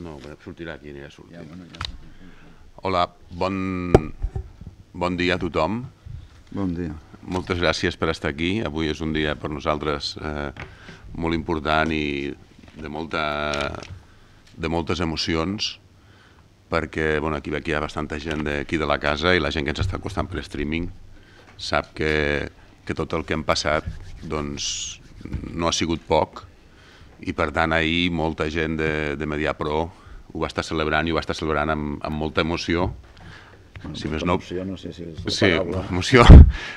No, sortirà aquí, anirà sortint. Ja, bueno, ja. Hola, bon dia a tothom. Bon dia. Moltes gràcies per estar aquí. Avui és un dia per nosaltres molt important i de moltes emocions, perquè aquí hi ha bastanta gent d'aquí de la casa i la gent que ens està acostant per streaming sap que tot el que hem passat doncs, no ha sigut poc, i per tant ahir molta gent de Mediapro ho va estar celebrant i ho va estar celebrant amb molta emoció. Si més no, emoció, no sé si és la sí, paraula. emoció,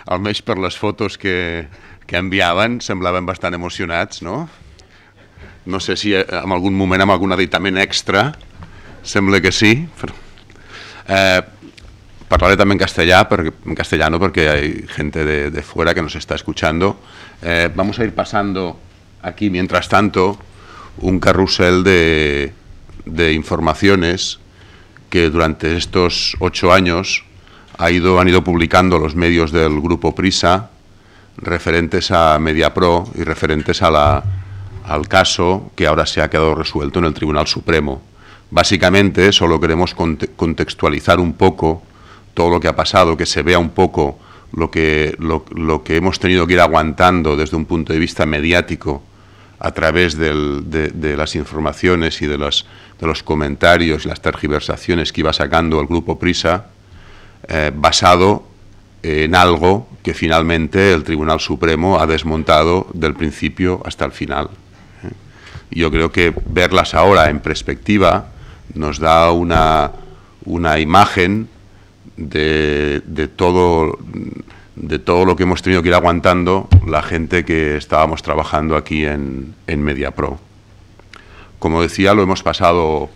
almenys per les fotos que enviaven, semblaven bastant emocionats, no? No sé si en algun moment, amb algun editament extra, sembla que sí. Parlaré también en castellano porque hay gente de fuera que nos está escuchando. Vamos a ir pasando aquí, mientras tanto, un carrusel de informaciones que durante estos 8 años han ido publicando los medios del Grupo Prisa referentes a Mediapro y referentes al caso que ahora se ha quedado resuelto en el Tribunal Supremo. Básicamente, solo queremos contextualizar un poco todo lo que ha pasado, que se vea un poco lo que hemos tenido que ir aguantando desde un punto de vista mediático a través de las informaciones y de los comentarios y las tergiversaciones que iba sacando el Grupo Prisa, basado en algo que finalmente el Tribunal Supremo ha desmontado del principio hasta el final. Y yo creo que verlas ahora en perspectiva nos da una imagen de todo lo que hemos tenido que ir aguantando la gente que estábamos trabajando aquí en Mediapro. Como decía, lo hemos pasado,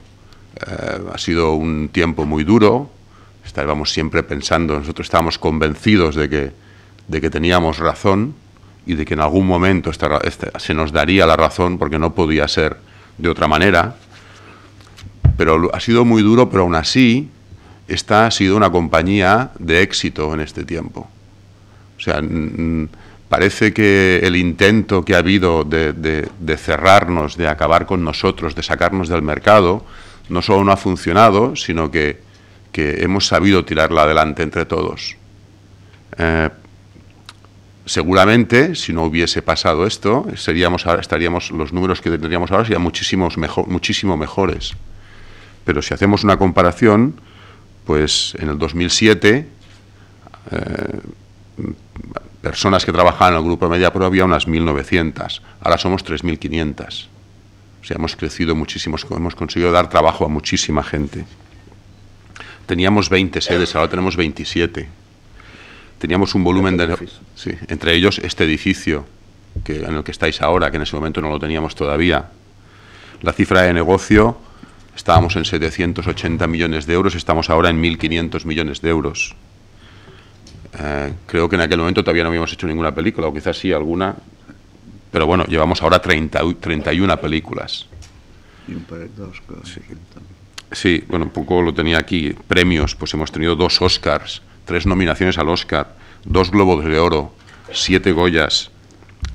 ha sido un tiempo muy duro. Estábamos siempre pensando, nosotros estábamos convencidos de que teníamos razón y de que en algún momento se nos daría la razón, porque no podía ser de otra manera. Pero ha sido muy duro, pero aún así esta ha sido una compañía de éxito en este tiempo. O sea, parece que el intento que ha habido de cerrarnos, de acabar con nosotros, de sacarnos del mercado, no solo no ha funcionado, sino que hemos sabido tirarla adelante entre todos. Seguramente, si no hubiese pasado esto, los números que tendríamos ahora serían muchísimo mejores. Pero si hacemos una comparación, pues en el 2007, personas que trabajaban en el Grupo Mediapro había unas 1.900, ahora somos 3.500. O sea, hemos crecido muchísimo, hemos conseguido dar trabajo a muchísima gente. Teníamos 20 sedes, ahora tenemos 27. Teníamos un volumen sí, entre ellos este edificio en el que estáis ahora, que en ese momento no lo teníamos todavía. La cifra de negocio, estábamos en 780 millones de euros, estamos ahora en 1.500 millones de euros. Creo que en aquel momento todavía no habíamos hecho ninguna película, o quizás sí alguna, pero bueno, llevamos ahora 31 películas. Y un par de Oscars. Sí. Sí, bueno, un poco lo tenía aquí. Premios, pues hemos tenido 2 Oscars, 3 nominaciones al Oscar, 2 Globos de Oro, 7 Goyas,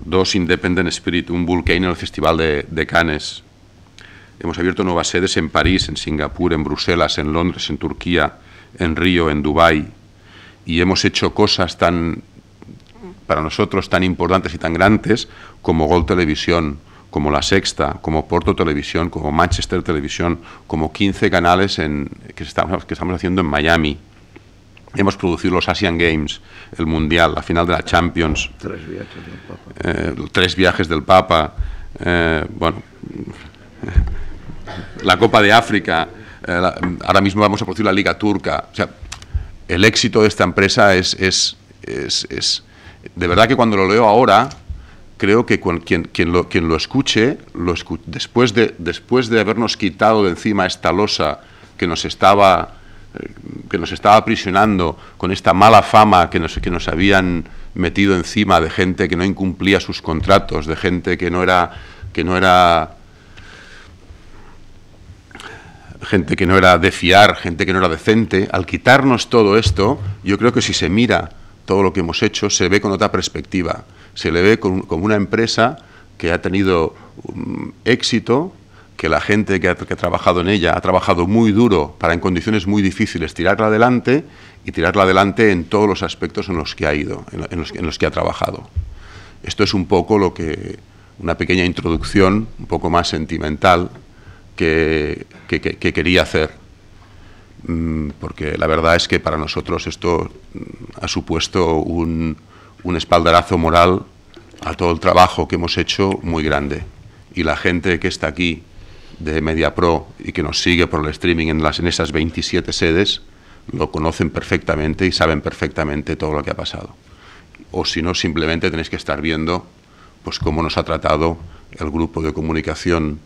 2 Independent Spirit, un Vulcane en el Festival de Cannes. Hemos abierto nuevas sedes en París, en Singapur, en Bruselas, en Londres, en Turquía, en Río, en Dubái. Y hemos hecho cosas para nosotros tan importantes y tan grandes como Gol Televisión, como La Sexta, como Porto Televisión, como Manchester Televisión, como 15 canales que estamos haciendo en Miami. Hemos producido los Asian Games, el Mundial, la final de la Champions. 3 viajes del Papa. 3 viajes del Papa. La Copa de África. Ahora mismo vamos a producir la Liga Turca. O sea, el éxito de esta empresa es de verdad que cuando lo leo ahora, creo que quien lo escuche, después de habernos quitado de encima esta losa que nos estaba aprisionando con esta mala fama que nos habían metido encima, de gente que no incumplía sus contratos, de gente que no era de fiar, gente que no era decente. Al quitarnos todo esto, yo creo que si se mira todo lo que hemos hecho, se ve con otra perspectiva. Se le ve como una empresa que ha tenido éxito, que la gente que ha trabajado en ella ha trabajado muy duro para, en condiciones muy difíciles, tirarla adelante, y tirarla adelante en todos los aspectos en los que ha ido, en los que ha trabajado. Esto es un poco una pequeña introducción, un poco más sentimental, que quería hacer, porque la verdad es que para nosotros esto ha supuesto un espaldarazo moral a todo el trabajo que hemos hecho muy grande. Y la gente que está aquí de MediaPro y que nos sigue por el streaming en esas 27 sedes lo conocen perfectamente y saben perfectamente todo lo que ha pasado. O si no, simplemente tenéis que estar viendo pues cómo nos ha tratado el grupo de comunicación,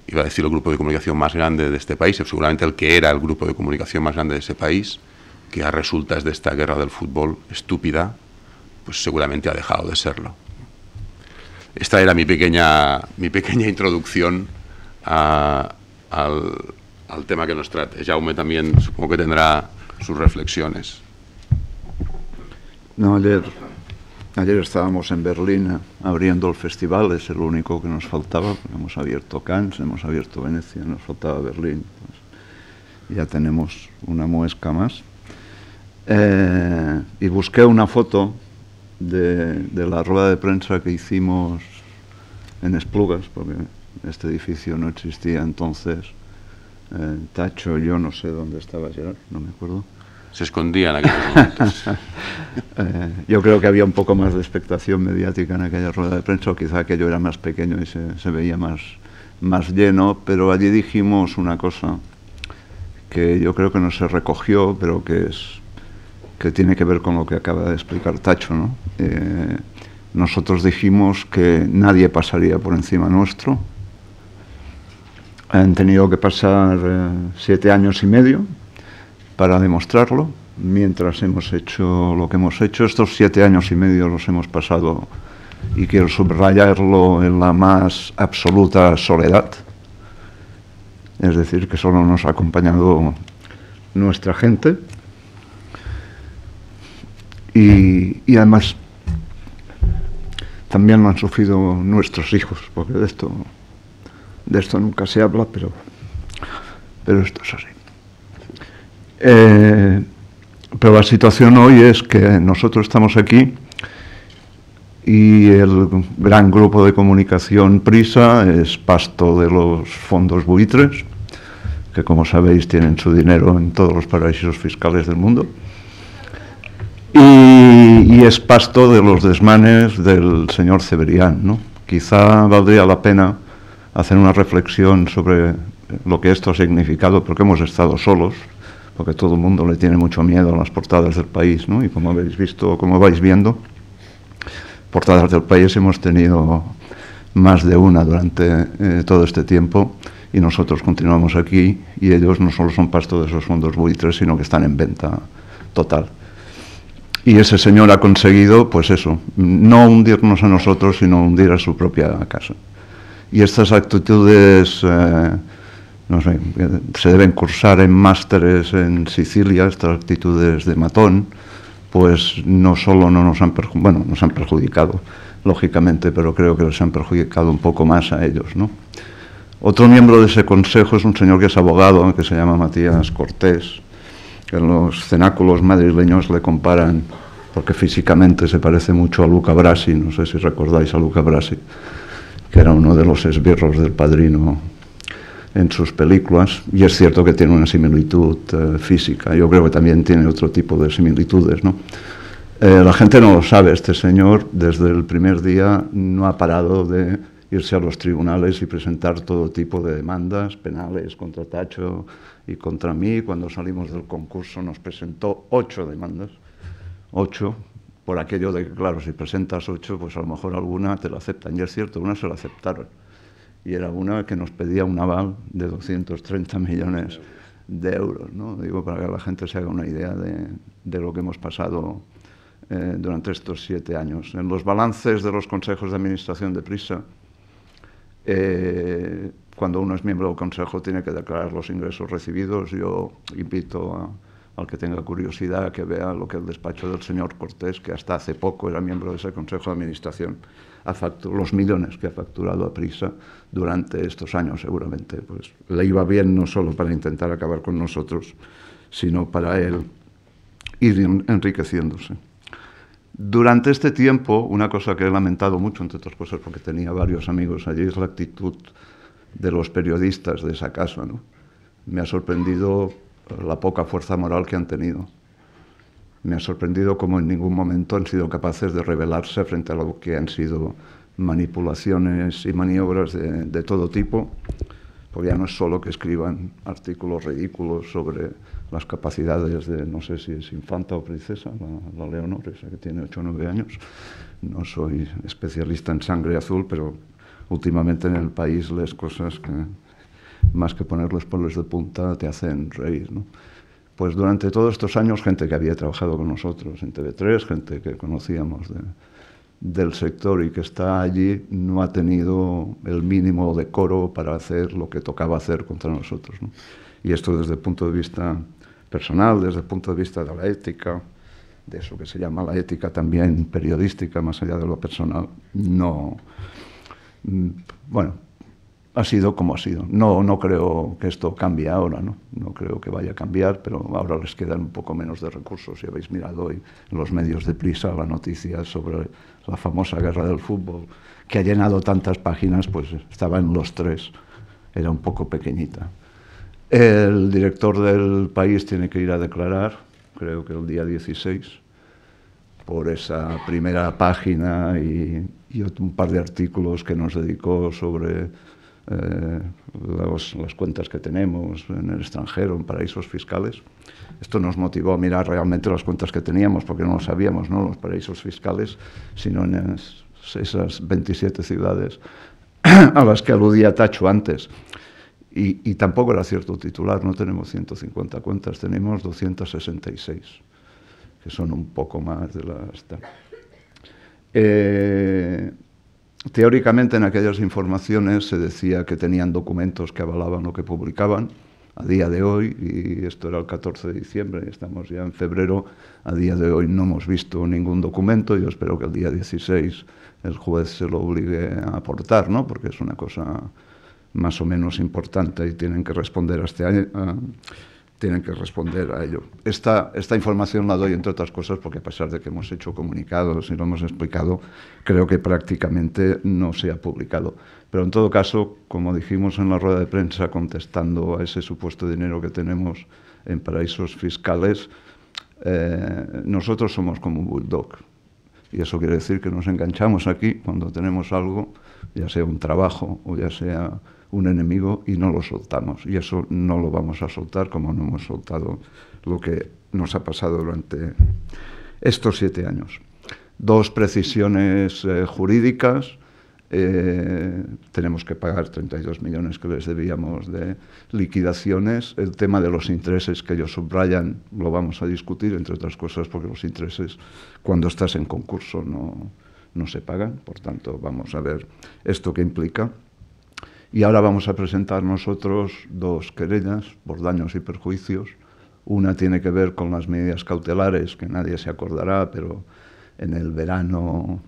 iba a decir el grupo de comunicación más grande de este país, seguramente el que era el grupo de comunicación más grande de ese país, que a resultas de esta guerra del fútbol estúpida, pues seguramente ha dejado de serlo. Esta era mi pequeña introducción al tema que nos trate. Jaume también supongo que tendrá sus reflexiones. No, ayer estábamos en Berlín abriendo el festival, es el único que nos faltaba, porque hemos abierto Cannes, hemos abierto Venecia, nos faltaba Berlín. Pues ya tenemos una muesca más. Y busqué una foto de la rueda de prensa que hicimos en Esplugas, porque este edificio no existía entonces. Tacho, yo no sé dónde estaba Gerard, no me acuerdo. Se escondía en aquellos momentos. Yo creo que había un poco más de expectación mediática en aquella rueda de prensa, o quizá aquello era más pequeño y se veía más lleno, pero allí dijimos una cosa que yo creo que no se recogió, pero que tiene que ver con lo que acaba de explicar Tacho, ¿no? Nosotros dijimos que nadie pasaría por encima nuestro. Han tenido que pasar 7 años y medio para demostrarlo, mientras hemos hecho lo que hemos hecho. Estos 7 años y medio los hemos pasado, y quiero subrayarlo, en la más absoluta soledad. Es decir, que solo nos ha acompañado nuestra gente. Y además también lo han sufrido nuestros hijos, porque de esto nunca se habla, pero esto es así. Pero la situación hoy es que nosotros estamos aquí y el gran grupo de comunicación Prisa es pasto de los fondos buitres, que como sabéis tienen su dinero en todos los paraísos fiscales del mundo. Y es pasto de los desmanes del señor Cebrián, ¿no? Quizá valdría la pena hacer una reflexión sobre lo que esto ha significado, porque hemos estado solos, porque todo el mundo le tiene mucho miedo a las portadas del país, ¿no? Y como habéis visto, como vais viendo, portadas del país hemos tenido más de una durante todo este tiempo, y nosotros continuamos aquí, y ellos no solo son pasto de esos fondos buitres, sino que están en venta total. Y ese señor ha conseguido, pues eso, no hundirnos a nosotros, sino hundir a su propia casa. Y estas actitudes, no sé, se deben cursar en másteres en Sicilia, estas actitudes de matón, pues no solo no nos han perjudicado, lógicamente, pero creo que les han perjudicado un poco más a ellos, ¿no? Otro miembro de ese consejo es un señor que es abogado, que se llama Matías Cortés, que en los cenáculos madrileños le comparan, porque físicamente se parece mucho a Luca Brasi, no sé si recordáis a Luca Brasi, que era uno de los esbirros del Padrino en sus películas, y es cierto que tiene una similitud física. Yo creo que también tiene otro tipo de similitudes, ¿no? La gente no lo sabe, este señor desde el primer día no ha parado de irse a los tribunales y presentar todo tipo de demandas penales contra Tacho y contra mí. Cuando salimos del concurso nos presentó 8 demandas, 8, por aquello de que, claro, si presentas 8, pues a lo mejor alguna te la aceptan. Y es cierto, una se la aceptaron. Y era una que nos pedía un aval de 230 millones de euros, ¿no? Digo, para que la gente se haga una idea de lo que hemos pasado durante estos 7 años. En los balances de los consejos de administración de Prisa, cuando uno es miembro del consejo tiene que declarar los ingresos recibidos. Yo invito al que tenga curiosidad, que vea lo que el despacho del señor Cortés, que hasta hace poco era miembro de ese Consejo de Administración, los millones que ha facturado Aprisa durante estos años, seguramente. Pues le iba bien no solo para intentar acabar con nosotros, sino para él ir enriqueciéndose. Durante este tiempo, una cosa que he lamentado mucho, entre otras cosas porque tenía varios amigos allí, es la actitud de los periodistas de esa casa, ¿no? Me ha sorprendido la poca fuerza moral que han tenido. Me ha sorprendido cómo en ningún momento han sido capaces de rebelarse frente a lo que han sido manipulaciones y maniobras de todo tipo, porque ya no es solo que escriban artículos ridículos sobre las capacidades de, no sé si es infanta o princesa, la Leonor, esa que tiene 8 o 9 años. No soy especialista en sangre azul, pero últimamente en el país lees cosas que, más que poner los pelos de punta, te hacen reír, ¿no? Pues durante todos estos años, gente que había trabajado con nosotros en TV3, gente que conocíamos del sector y que está allí, no ha tenido el mínimo decoro para hacer lo que tocaba hacer contra nosotros, ¿no? Y esto desde el punto de vista personal, desde el punto de vista de la ética, de eso que se llama la ética también periodística, más allá de lo personal, no... Bueno, ha sido como ha sido. No creo que esto cambie ahora, ¿no? No creo que vaya a cambiar, pero ahora les quedan un poco menos de recursos. Si habéis mirado hoy en los medios de prisa la noticia sobre la famosa guerra del fútbol, que ha llenado tantas páginas, pues estaba en Los Tres, era un poco pequeñita. El director del país tiene que ir a declarar, creo que el día 16, por esa primera página y un par de artículos que nos dedicó sobre las cuentas que tenemos en el extranjero, en paraísos fiscales. Esto nos motivó a mirar realmente las cuentas que teníamos, porque no lo sabíamos, no los paraísos fiscales, sino en esas 27 ciudades a las que aludía Tacho antes. Y tampoco era cierto titular, no tenemos 150 cuentas, tenemos 266, que son un poco más de las... Teóricamente en aquellas informaciones se decía que tenían documentos que avalaban lo que publicaban. A día de hoy, y esto era el 14 de diciembre, estamos ya en febrero, a día de hoy no hemos visto ningún documento. Yo espero que el día 16 el juez se lo obligue a aportar, ¿no? Porque es una cosa más o menos importante y tienen que responder a este año. Tienen que responder a ello. Esta información la doy, entre otras cosas, porque a pesar de que hemos hecho comunicados y lo hemos explicado, creo que prácticamente no se ha publicado. Pero en todo caso, como dijimos en la rueda de prensa, contestando a ese supuesto dinero que tenemos en paraísos fiscales, nosotros somos como un bulldog. Y eso quiere decir que nos enganchamos aquí cuando tenemos algo, ya sea un trabajo o ya sea un enemigo, y no lo soltamos. Y eso no lo vamos a soltar, como no hemos soltado lo que nos ha pasado durante estos 7 años. 2 precisiones jurídicas. Tenemos que pagar 32 millones que les debíamos de liquidaciones. El tema de los intereses que ellos subrayan lo vamos a discutir, entre otras cosas, porque los intereses cuando estás en concurso no se pagan. Por tanto, vamos a ver esto qué implica. Y ahora vamos a presentar nosotros 2 querellas por daños y perjuicios. Una tiene que ver con las medidas cautelares, que nadie se acordará, pero en el verano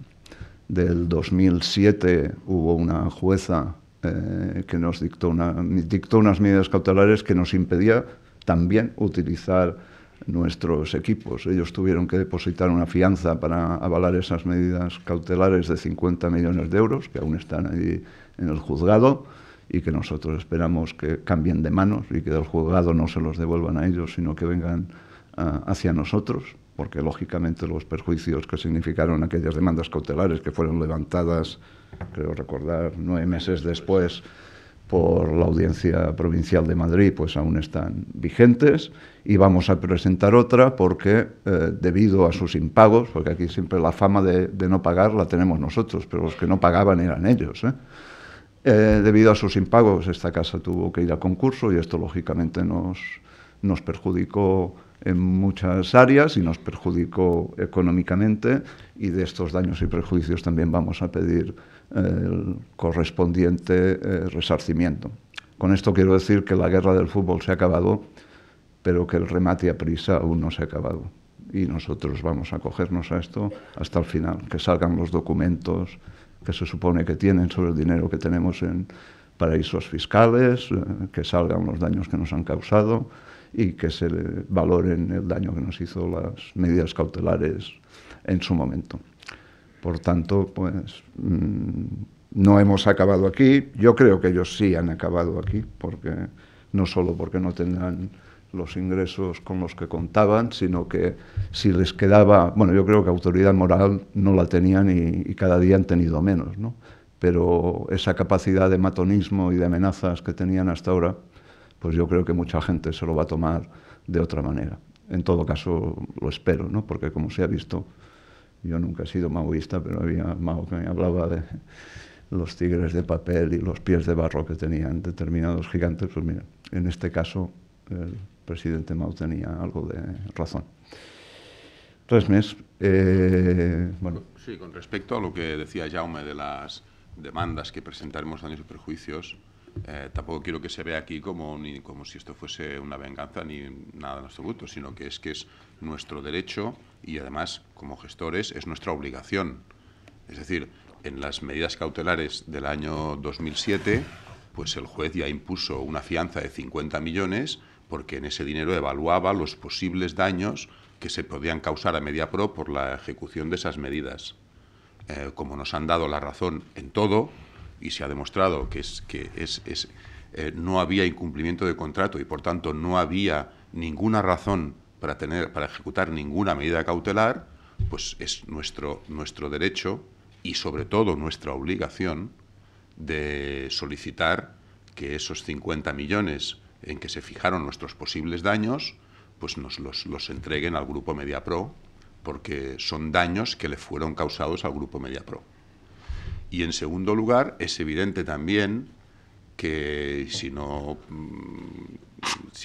del 2007 hubo una jueza que nos dictó unas medidas cautelares que nos impedía también utilizar nuestros equipos. Ellos tuvieron que depositar una fianza para avalar esas medidas cautelares de 50 millones de euros, que aún están ahí en el juzgado, y que nosotros esperamos que cambien de manos y que del juzgado no se los devuelvan a ellos, sino que vengan hacia nosotros, porque lógicamente los perjuicios que significaron aquellas demandas cautelares que fueron levantadas, creo recordar, 9 meses después por la Audiencia Provincial de Madrid, pues aún están vigentes. Y vamos a presentar otra porque debido a sus impagos, porque aquí siempre la fama de no pagar la tenemos nosotros, pero los que no pagaban eran ellos, debido a sus impagos, esta casa tuvo que ir a concurso y esto lógicamente nos perjudicó en muchas áreas y nos perjudicó económicamente, y de estos daños y perjuicios también vamos a pedir el correspondiente resarcimiento. Con esto quiero decir que la guerra del fútbol se ha acabado, pero que el remate a prisa aún no se ha acabado. Y nosotros vamos a acogernos a esto hasta el final, que salgan los documentos que se supone que tienen sobre el dinero que tenemos en paraísos fiscales, que salgan los daños que nos han causado y que se valoren el daño que nos hizo las medidas cautelares en su momento. Por tanto, pues no hemos acabado aquí. Yo creo que ellos sí han acabado aquí, porque no solo porque no tendrán los ingresos con los que contaban, sino que si les quedaba, bueno, yo creo que autoridad moral no la tenían y cada día han tenido menos, ¿no? Pero esa capacidad de matonismo y de amenazas que tenían hasta ahora, pues yo creo que mucha gente se lo va a tomar de otra manera. En todo caso, lo espero, ¿no? Porque como se ha visto, yo nunca he sido maoísta, pero había Mao que me hablaba de los tigres de papel y los pies de barro que tenían determinados gigantes. Pues mira, en este caso el presidente Mao tenía algo de razón. Res més. Bueno, sí, con respecto a lo que decía Jaume de las demandas que presentaremos daños y perjuicios, tampoco quiero que se vea aquí como si esto fuese una venganza ni nada en absoluto, sino que es nuestro derecho y además, como gestores, es nuestra obligación. Es decir, en las medidas cautelares del año 2007, pues el juez ya impuso una fianza de 50 millones porque en ese dinero evaluaba los posibles daños que se podían causar a Mediapro por la ejecución de esas medidas. Como nos han dado la razón en todo y se ha demostrado que no había incumplimiento de contrato y por tanto no había ninguna razón para ejecutar ninguna medida cautelar, pues es nuestro derecho y sobre todo nuestra obligación de solicitar que esos 50 millones en que se fijaron nuestros posibles daños, pues nos los entreguen al Grupo Mediapro, porque son daños que le fueron causados al Grupo Mediapro. Y en segundo lugar, es evidente también que si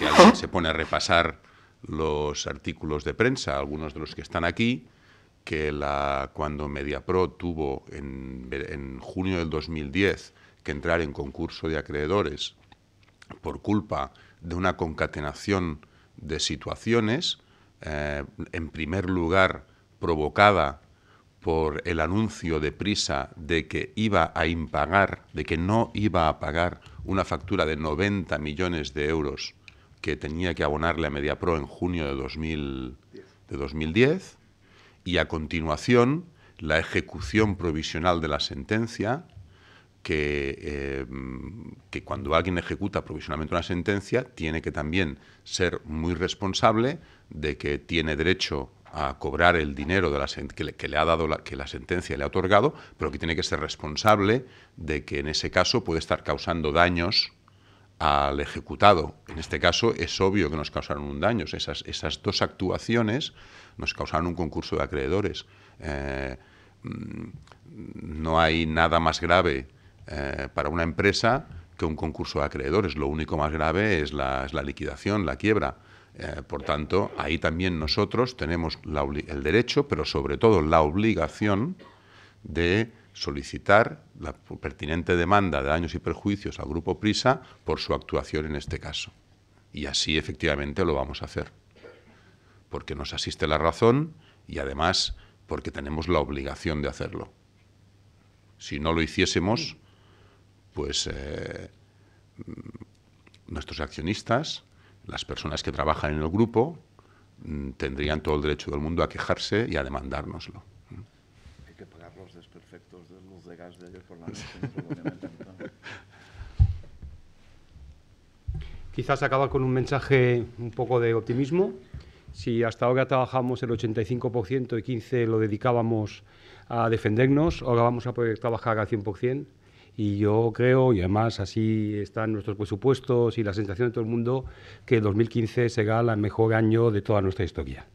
alguien se pone a repasar los artículos de prensa, algunos de los que están aquí, que cuando Mediapro tuvo en junio del 2010 que entrar en concurso de acreedores por culpa de una concatenación de situaciones, en primer lugar provocada por el anuncio de Prisa de que iba a impagar, de que no iba a pagar una factura de 90 millones de euros que tenía que abonarle a Mediapro en junio de 2010, y a continuación la ejecución provisional de la sentencia, que cuando alguien ejecuta provisionalmente una sentencia tiene que también ser muy responsable de que tiene derecho a cobrar el dinero que le ha dado que la sentencia le ha otorgado, pero que tiene que ser responsable de que en ese caso puede estar causando daños al ejecutado. En este caso es obvio que nos causaron un daño. Esas dos actuaciones nos causaron un concurso de acreedores. No hay nada más grave para una empresa que un concurso de acreedores. Lo único más grave es la liquidación, la quiebra. Por tanto, ahí también nosotros tenemos el derecho, pero sobre todo la obligación de solicitar la pertinente demanda de daños y perjuicios al Grupo Prisa por su actuación en este caso. Y así efectivamente lo vamos a hacer, porque nos asiste la razón y además porque tenemos la obligación de hacerlo. Si no lo hiciésemos, pues nuestros accionistas, las personas que trabajan en el grupo, tendrían todo el derecho del mundo a quejarse y a demandárnoslo. Hay que pagar los desperfectos de luz de gas de ayer por la noche. Obviamente. Quizás acaba con un mensaje un poco de optimismo. Si hasta ahora trabajamos el 85% y 15% lo dedicábamos a defendernos, ahora vamos a poder trabajar al 100%. Y yo creo, y además así están nuestros presupuestos y la sensación de todo el mundo, que el 2015 será el mejor año de toda nuestra historia.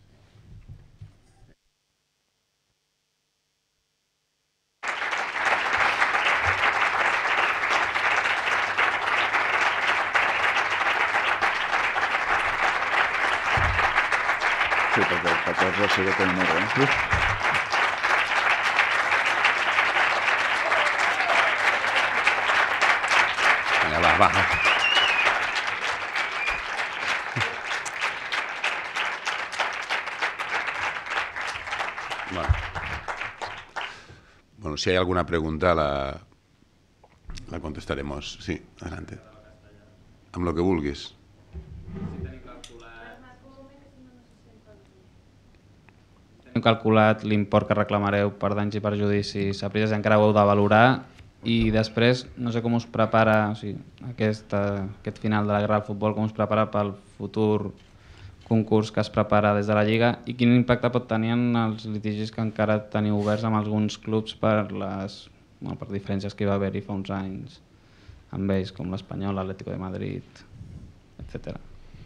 Sí, porque el 14 sigue teniendo, ¿eh? bueno, si hay alguna pregunta la contestaremos. Sí, adelante. Amb lo que vulguis. Hem calculat l'import que reclamareu per danys i perjudicis a Prises, encara ho heu de valorar, i després no sé com us prepara, o sigui, aquest final de la guerra del futbol, com us prepara pel futur concurs que es prepara des de la Lliga, i quin impacte pot tenir en els litigis que encara teniu oberts amb alguns clubs per diferències que hi va haver-hi fa uns anys amb ells, com l'Espanyol, l'Atlético de Madrid, etc.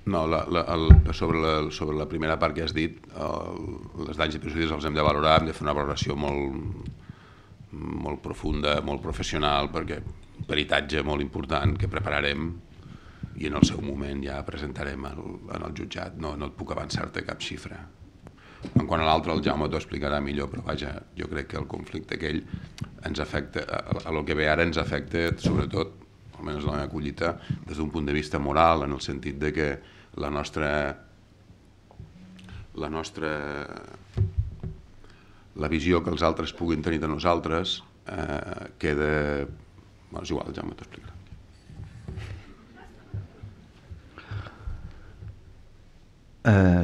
No, sobre la primera part que has dit, els danys i perjudicis els hem de valorar, hem de fer una valoració molt profunda, molt professional, perquè un peritatge molt important que prepararem i en el seu moment ja presentarem en el jutjat. No et puc avançar-te cap xifra. En quant a l'altre, el Jaume t'ho explicarà millor, però vaja, jo crec que el conflicte aquell ens afecta, a lo que ve ara ens afecta sobretot, almenys la meva collita, des d'un punt de vista moral, en el sentit de que la visió que els altres puguin tenir de nosaltres queda... Bueno, és igual, ja m'ho t'explicarà.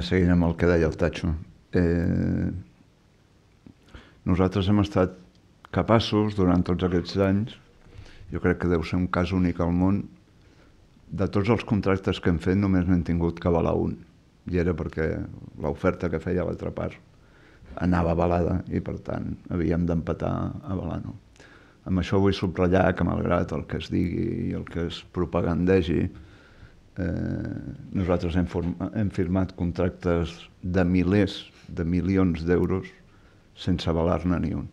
Seguint amb el que deia el Tacho, nosaltres hem estat capaços durant tots aquests anys, jo crec que deu ser un cas únic al món, de tots els contractes que hem fet només n'hem tingut que avalar un, i era perquè l'oferta que feia l'altra part anava avalada i per tant havíem d'empatar avalant-ho. Amb això vull subratllar que malgrat el que es digui i el que es propagandegi, nosaltres hem firmat contractes de milers de milions d'euros sense avalar-ne ni un,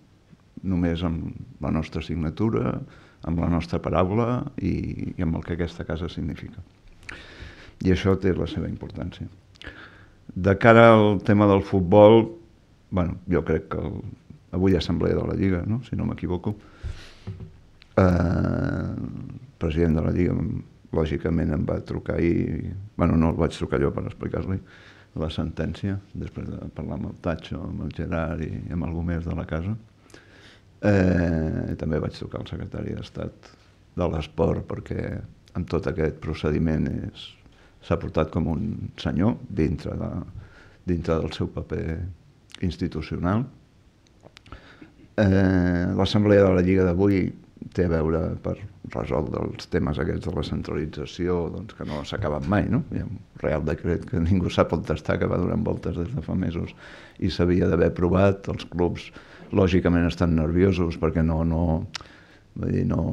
només amb la nostra signatura, amb la nostra paraula i amb el que aquesta casa significa. I això té la seva importància. De cara al tema del futbol, bueno, jo crec que avui hi ha assemblea de la Lliga, no? Si no m'equivoco. El president de la Lliga lògicament em va trucar ahir, bueno, no el vaig trucar jo per explicar-li la sentència, després de parlar amb el Tacho, amb el Gerard i amb algú més de la casa. També vaig trucar al secretari d'Estat de l'Esport perquè amb tot aquest procediment s'ha portat com un senyor dintre del seu paper institucional. L'assemblea de la Lliga d'avui té a veure per resoldre els temes aquests de la centralització, doncs que no s'acaben mai, no? Hi ha un Real Decret que ningú sap on està, que va donant voltes des de fa mesos i s'havia d'haver aprovat. Els clubs lògicament estan nerviosos perquè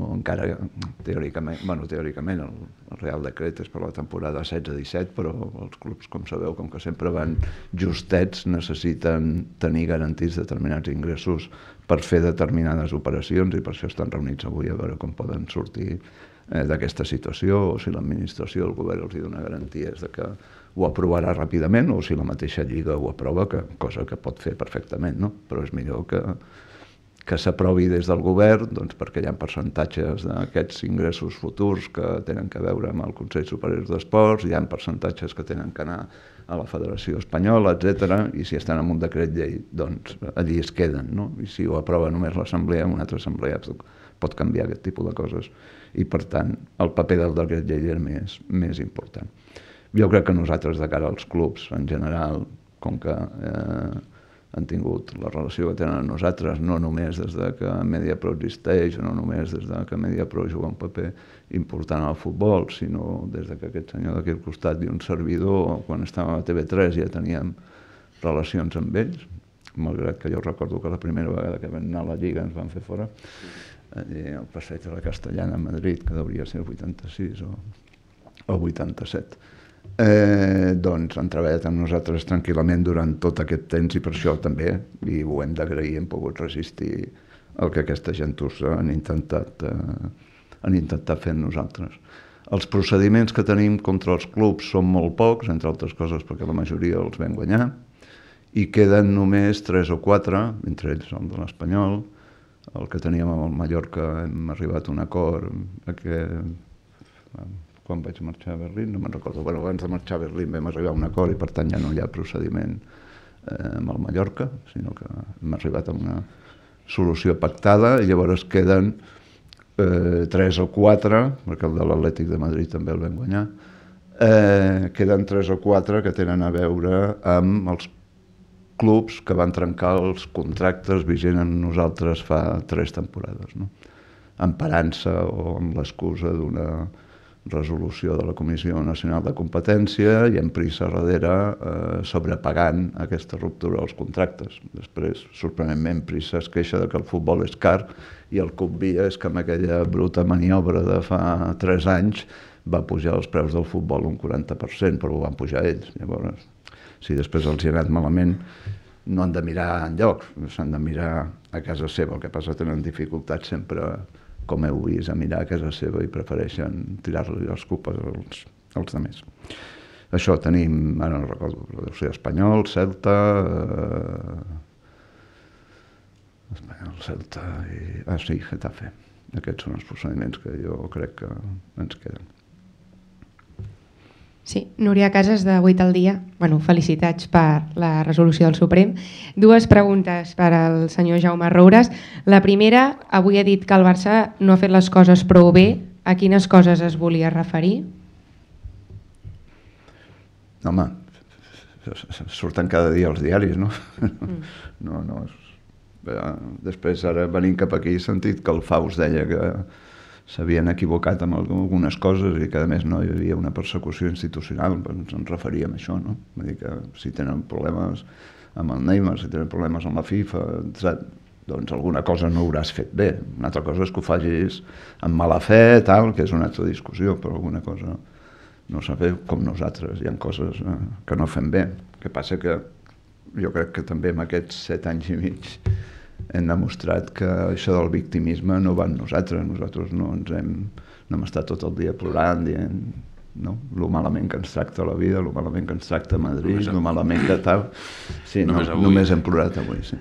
encara teòricament el Real Decret és per la temporada 16-17, però els clubs, com sabeu, com que sempre van justets, necessiten tenir garantits determinats ingressos per fer determinades operacions i per això estan reunits avui a veure com poden sortir d'aquesta situació, o si l'administració del govern els dona garanties de que ho aprovarà ràpidament, o si la mateixa Lliga ho aprova, cosa que pot fer perfectament, no? Però és millor que s'aprovi des del govern, doncs perquè hi ha percentatges d'aquests ingressos futurs que tenen que veure amb el Consell Superior d'Esports, hi ha percentatges que tenen que anar a la Federació Espanyola, etc. I si estan en un decret llei, doncs allí es queden, no? I si ho aprova només l'Assemblea, una altra assemblea pot canviar aquest tipus de coses. I per tant, el paper del decret llei és més important. Jo crec que nosaltres, de cara als clubs en general, com que han tingut la relació que tenen amb nosaltres, no només des de que Mediapro existeix, no només des de que Mediapro juga un paper important al futbol, sinó des de que aquest senyor d'aquí al costat i un servidor, quan estàvem a TV3 ja teníem relacions amb ells, malgrat que jo recordo que la primera vegada que vam anar a la Lliga ens van fer fora, al passeig de la Castellana a Madrid, que hauria ser el 86 o el 87. Doncs han treballat amb nosaltres tranquil·lament durant tot aquest temps i per això també, i ho hem d'agrair, hem pogut resistir el que aquesta gentussa han intentat fer amb nosaltres. Els procediments que tenim contra els clubs són molt pocs, entre altres coses perquè la majoria els vam guanyar, i queden només 3 o 4, entre ells el de l'Espanyol, el que teníem amb el Mallorca hem arribat a un acord quan vaig marxar a Berlín, no me'n recordo, però abans de marxar a Berlín vam arribar a un acord i per tant ja no hi ha procediment amb el Mallorca, sinó que hem arribat a una solució pactada, i llavors queden 3 o 4, perquè el de l'Atlètic de Madrid també el vam guanyar, queden 3 o 4 que tenen a veure amb els clubs que van trencar els contractes vigents amb nosaltres fa 3 temporades, no? Emparant-se o amb l'excusa d'una resolució de la Comissió Nacional de Competència i amb prisa darrere sobrepagant aquesta ruptura dels contractes. Després, sorprenentment, prisa es queixa de que el futbol és car i el que obvia és que amb aquella bruta maniobra de fa 3 anys va pujar els preus del futbol un 40%, però ho van pujar ells. Llavors, si després els hi ha anat malament, no han de mirar enlloc, s'han de mirar a casa seva. El que passa que tenen dificultats sempre, com heu vist, a mirar a casa seva i prefereixen tirar-li les culpes als altres. Això tenim, ara no recordo, deu ser Espanyol, Celta i... sí, Getafe. Aquests són els procediments que jo crec que ens queden. Sí, Núria Casas, de 8 al dia. Bueno, felicitats per la resolució del Suprem. 2 preguntes per al senyor Jaume Roures. La primera, avui ha dit que el Barça no ha fet les coses prou bé. A quines coses es volia referir? Home, surten cada dia els diaris, no? No. Després, ara venint cap aquí, he sentit que el Faust deia que s'havien equivocat amb algunes coses i que a més no hi havia una persecució institucional, ens en referíem a això, no? Vull dir que si tenen problemes amb el Neymar, si tenen problemes amb la FIFA, doncs alguna cosa no hauràs fet bé. Una altra cosa és que ho facis amb mala fe, tal, que és una altra discussió, però alguna cosa no s'ha fet com nosaltres. Hi ha coses que no fem bé. El que passa que jo crec que també en aquests 7 anys i mig hem demostrat que això del victimisme no va amb nosaltres. Nosaltres no hem estat tot el dia plorant, dient lo malament que ens tracta la vida, lo malament que ens tracta Madrid, lo malament que tal. Sí, només hem plorat avui, sí.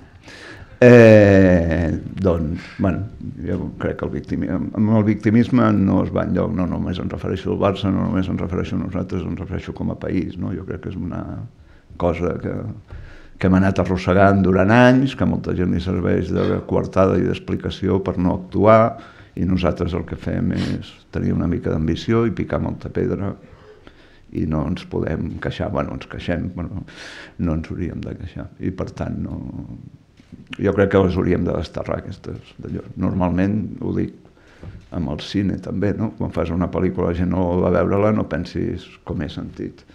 Doncs, bueno, jo crec que amb el victimisme no es va enlloc, no només em refereixo al Barça, no només em refereixo a nosaltres, em refereixo com a país, no? Jo crec que és una cosa que hem anat arrossegant durant anys, que a molta gent li serveix de coartada i d'explicació per no actuar, i nosaltres el que fem és tenir una mica d'ambició i picar molta pedra i no ens podem queixar. Bueno, ens queixem, però no ens hauríem de queixar. I per tant, jo crec que les hauríem de desterrar, aquestes d'allò. Normalment, ho dic amb el cine també, no? Quan fas una pel·lícula la gent no va veure-la, no pensis com he sentit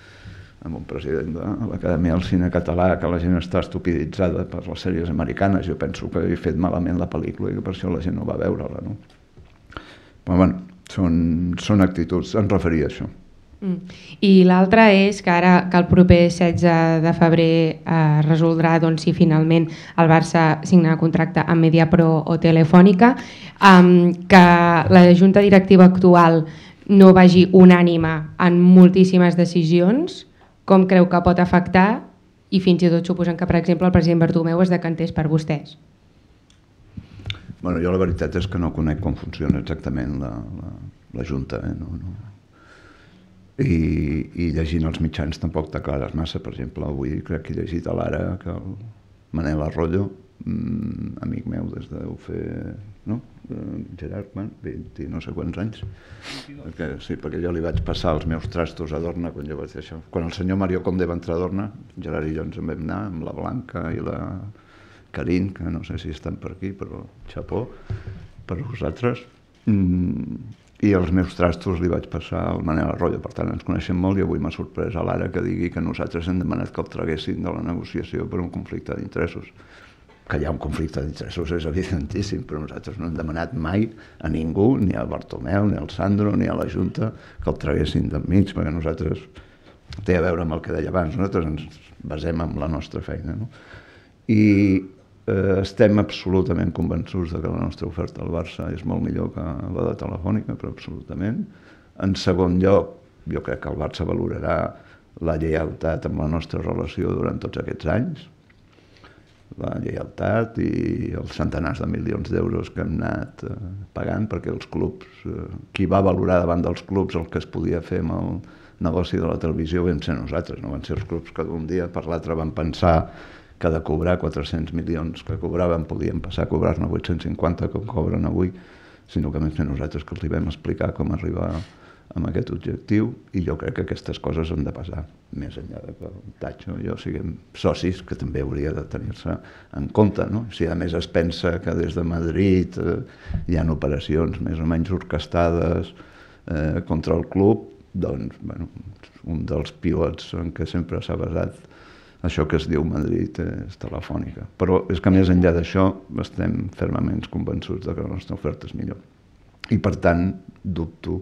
amb un president de l'Acadèmia del Cine Català, que la gent està estupiditzada per les sèries americanes. Jo penso que he fet malament la pel·lícula i que per això la gent no va veure-la, no? Però bueno, són actituds, em referia a això. I l'altra és que ara que el proper 16 de febrer es resoldrà si finalment el Barça signa contracte amb Mediapro o Telefònica, que la junta directiva actual no vagi unànime en moltíssimes decisions, com creu que pot afectar, i fins i tot suposant que, per exemple, el president Bartomeu es decantés per vostès? Bueno, jo la veritat és que no conec com funciona exactament la Junta, i llegint els mitjans tampoc t'aclares massa. Per exemple, avui crec que he llegit a l'Ara que el Manel Arroyo, amic meu des de fer, no? Gerard, 20 no sé quants anys. Sí, perquè jo li vaig passar els meus trastos a Dorna quan jo vaig fer això. Quan el senyor Mario Conde va entrar a Dorna, Gerard i jo ens en vam anar amb la Blanca i la Carín, que no sé si estan per aquí, però xapó per vosaltres. I els meus trastos li vaig passar al Manel Arroyo. Per tant, ens coneixem molt i avui m'ha sorprès a l'Ara que digui que nosaltres hem demanat que el traguessin de la negociació per un conflicte d'interessos. Que hi ha un conflicte d'interessos és evidentíssim, però nosaltres no hem demanat mai a ningú, ni al Bartomeu, ni al Sandro, ni a la Junta, que el traguessin d'enmig, perquè nosaltres té a veure amb el que deia abans, nosaltres ens basem en la nostra feina, no? I estem absolutament convençuts que la nostra oferta al Barça és molt millor que la de Telefònica, però absolutament. En segon lloc, jo crec que el Barça valorarà la lleialtat amb la nostra relació durant tots aquests anys, la lleialtat i els centenars de milions d'euros que hem anat pagant, perquè els clubs, qui va valorar davant dels clubs el que es podia fer amb el negoci de la televisió vam ser nosaltres, no van ser els clubs que d'un dia per l'altre van pensar que de cobrar 400 milions que cobraven podien passar a cobrar-ne 850 com cobren avui, sinó que més que nosaltres que els vam explicar com arribar amb aquest objectiu, i jo crec que aquestes coses han de passar més enllà de que el Tatxo i jo siguem socis, que també hauria de tenir-se en compte, no? Si a més es pensa que des de Madrid hi ha operacions més o menys orquestades contra el club, doncs, bueno, un dels pilots en què sempre s'ha basat això que es diu Madrid és Telefònica. Però és que més enllà d'això estem fermament convençuts de que la nostra oferta és millor. I per tant, dubto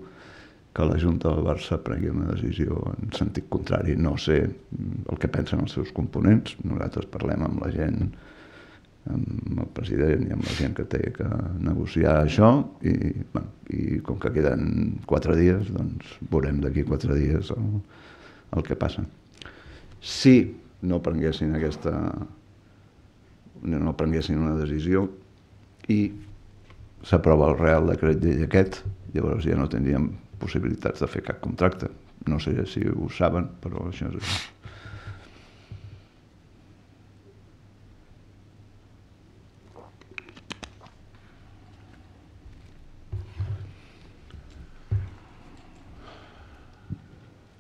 que la Junta del Barça prengui una decisió en sentit contrari. No sé el que pensen els seus components. Nosaltres parlem amb la gent, amb el president i amb la gent que té que negociar això i com que queden 4 dies, doncs veurem d'aquí 4 dies el que passa. Si no prenguessin una decisió i s'aprova el Real Decret Llei aquest, llavors ja no tindríem possibilitats de fer cap contracte. No sé si ho saben, però això és així.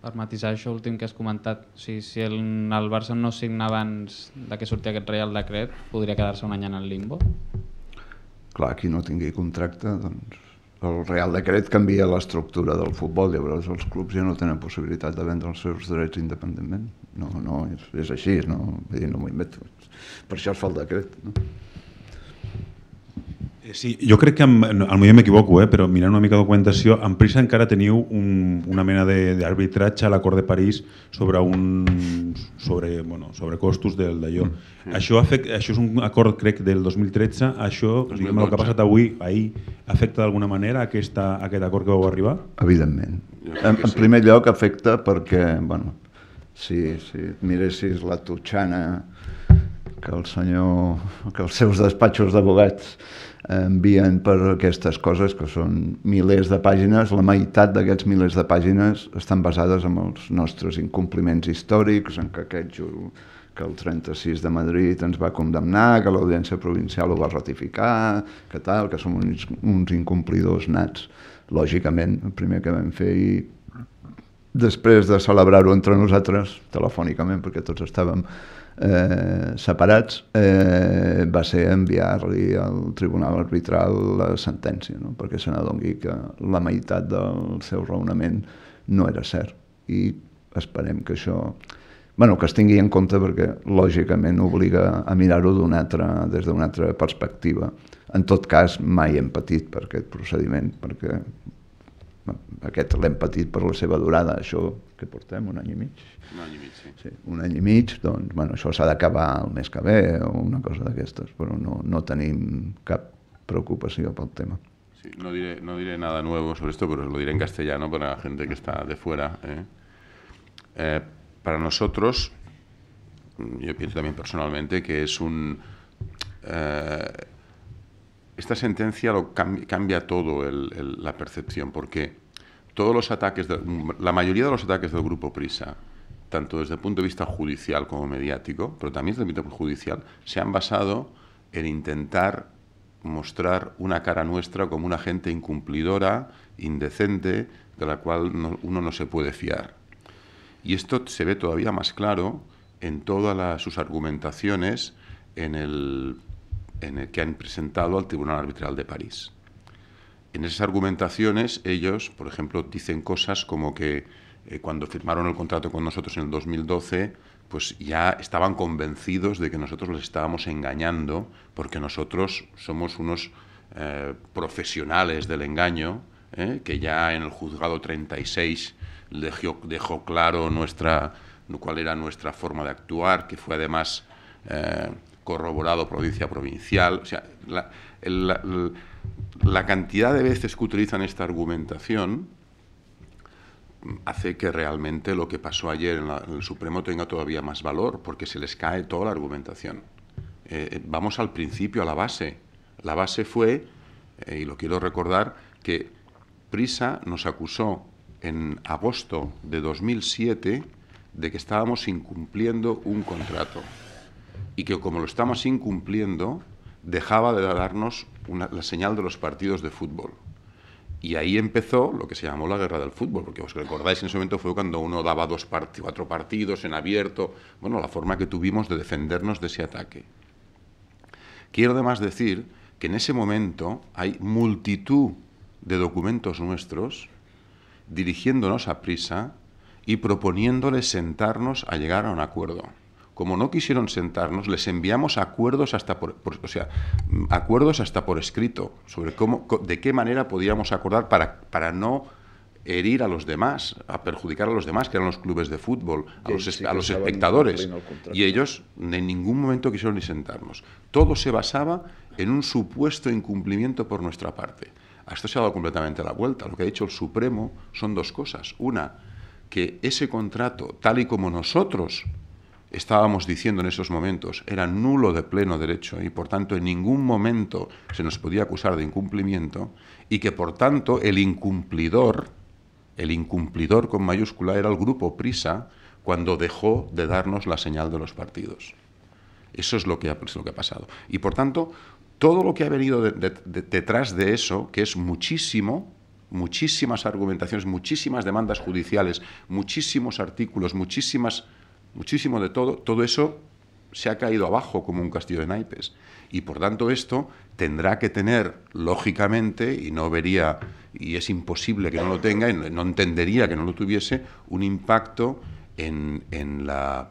Per matisar això últim que has comentat, si el Barça no signa abans de que surti aquest Real Decret, podria quedar-se un any en el limbo? Clar, qui no tingui contracte, doncs el Real Decret canvia l'estructura del futbol, llavors els clubs ja no tenen possibilitat de vendre els seus drets independentment. No, és així, no m'ho invento. Per això es fa el decret, no? Sí, jo crec que, potser m'equivoco, però mirant una mica de documentació, en Prisa encara teniu una mena d'arbitratge a l'acord de París sobre costos d'allò. Això és un acord, crec, del 2013. Això, el que ha passat ahir, afecta d'alguna manera aquest acord que vau arribar? Evidentment. En primer lloc afecta perquè, si miressis la tutxana que els seus despatxos d'advocats envien per aquestes coses, que són milers de pàgines, la meitat d'aquests milers de pàgines estan basades en els nostres incompliments històrics, en que que el 36 de Madrid ens va condemnar, que l'Audiència Provincial ho va ratificar, que som uns incomplidors nats. Lògicament, el primer que vam fer, i després de celebrar-ho entre nosaltres, telefònicament, perquè tots estàvem separats, va ser enviar-li al Tribunal Arbitral la sentència, no? Perquè se n'adoni que la meitat del seu raonament no era cert. I esperem que això que es tingui en compte, perquè lògicament obliga a mirar-ho des d'una altra perspectiva. En tot cas, mai hem patit per aquest procediment, perquè aquest l'hem patit per la seva durada. Això que portem, un any i mig? Un any i mig, sí. Sí, un any i mig, doncs, això s'ha d'acabar el mes que ve o una cosa d'aquestes, però no tenim cap preocupació pel tema. Sí, no diré nada nuevo sobre esto, pero lo diré en castellano para la gente que está de fuera. Para nosotros, yo pienso también personalmente que es esta sentencia cambia todo la percepción, porque todos los ataques, la mayoría de los ataques del Grupo Prisa, tanto desde el punto de vista judicial como mediático, pero también desde el punto de vista judicial, se han basado en intentar mostrar una cara nuestra como una gente incumplidora, indecente, de la cual uno no se puede fiar. Y esto se ve todavía más claro en todas sus argumentaciones en el que han presentado al Tribunal Arbitral de París. En esas argumentaciones ellos, por ejemplo, dicen cosas como que cuando firmaron el contrato con nosotros en el 2012, pues ya estaban convencidos de que nosotros les estábamos engañando, porque nosotros somos unos profesionales del engaño, que ya en el juzgado 36 dejó claro cuál era nuestra forma de actuar, que fue además corroborado provincia a provincial. O sea, la cantidad de veces que utilizan esta argumentación hace que realmente lo que pasó ayer en el Supremo tenga todavía más valor, porque se les cae toda la argumentación. Vamos al principio, a la base. La base fue, y lo quiero recordar, que Prisa nos acusó en agosto de 2007 de que estábamos incumpliendo un contrato. y que como lo estamos incumpliendo, dejaba de darnos la señal de los partidos de fútbol. Y ahí empezó lo que se llamó la guerra del fútbol, porque os recordáis, en ese momento fue cuando uno daba 4 partidos en abierto, bueno, la forma que tuvimos de defendernos de ese ataque. Quiero además decir que en ese momento hay multitud de documentos nuestros dirigiéndonos a Prisa y proponiéndoles sentarnos a llegar a un acuerdo. Como no quisieron sentarnos, les enviamos acuerdos hasta por escrito sobre de qué manera podíamos acordar para no herir a los demás, a perjudicar a los demás, que eran los clubes de fútbol, a los espectadores. Y ellos en ningún momento quisieron ni sentarnos. Todo se basaba en un supuesto incumplimiento por nuestra parte. A esto se ha dado completamente la vuelta. Lo que ha dicho el Supremo son 2 cosas. Una, que ese contrato, tal y como nosotros estábamos diciendo en esos momentos, era nulo de pleno derecho y por tanto en ningún momento se nos podía acusar de incumplimiento, y que por tanto el incumplidor con mayúscula era el grupo Prisa cuando dejó de darnos la señal de los partidos. Eso es lo que ha pasado. Y por tanto, todo lo que ha venido detrás de eso, que es muchísimas argumentaciones, muchísimas demandas judiciales, muchísimos artículos, muchísimo de todo eso se ha caído abajo como un castillo de naipes. Y por tanto esto tendrá que tener, lógicamente, y no vería, y es imposible que no lo tenga, y no entendería que no lo tuviese, un impacto en el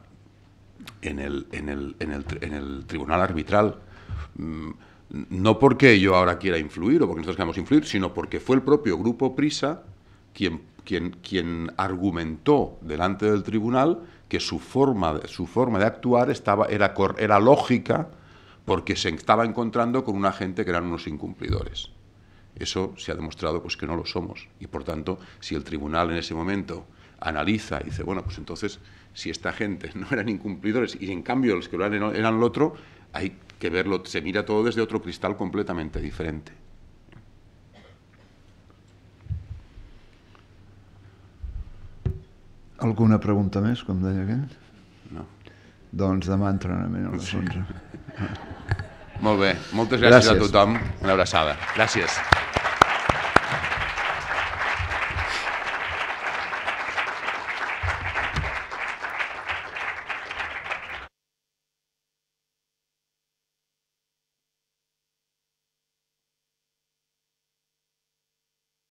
tribunal arbitral. No porque yo ahora quiera influir o porque nosotros queramos influir, sino porque fue el propio grupo Prisa quien argumentó delante del tribunal que su forma de actuar era lógica porque se estaba encontrando con una gente que eran unos incumplidores. Eso se ha demostrado pues que no lo somos, y por tanto, si el tribunal en ese momento analiza y dice, bueno, pues entonces, si esta gente no eran incumplidores y en cambio los que lo eran lo otro, hay que verlo, se mira todo desde otro cristal completamente diferente. Alguna pregunta més, com deia aquell? No. Doncs demà entrenament a les 11. Molt bé, moltes gràcies a tothom. Una abraçada. Gràcies.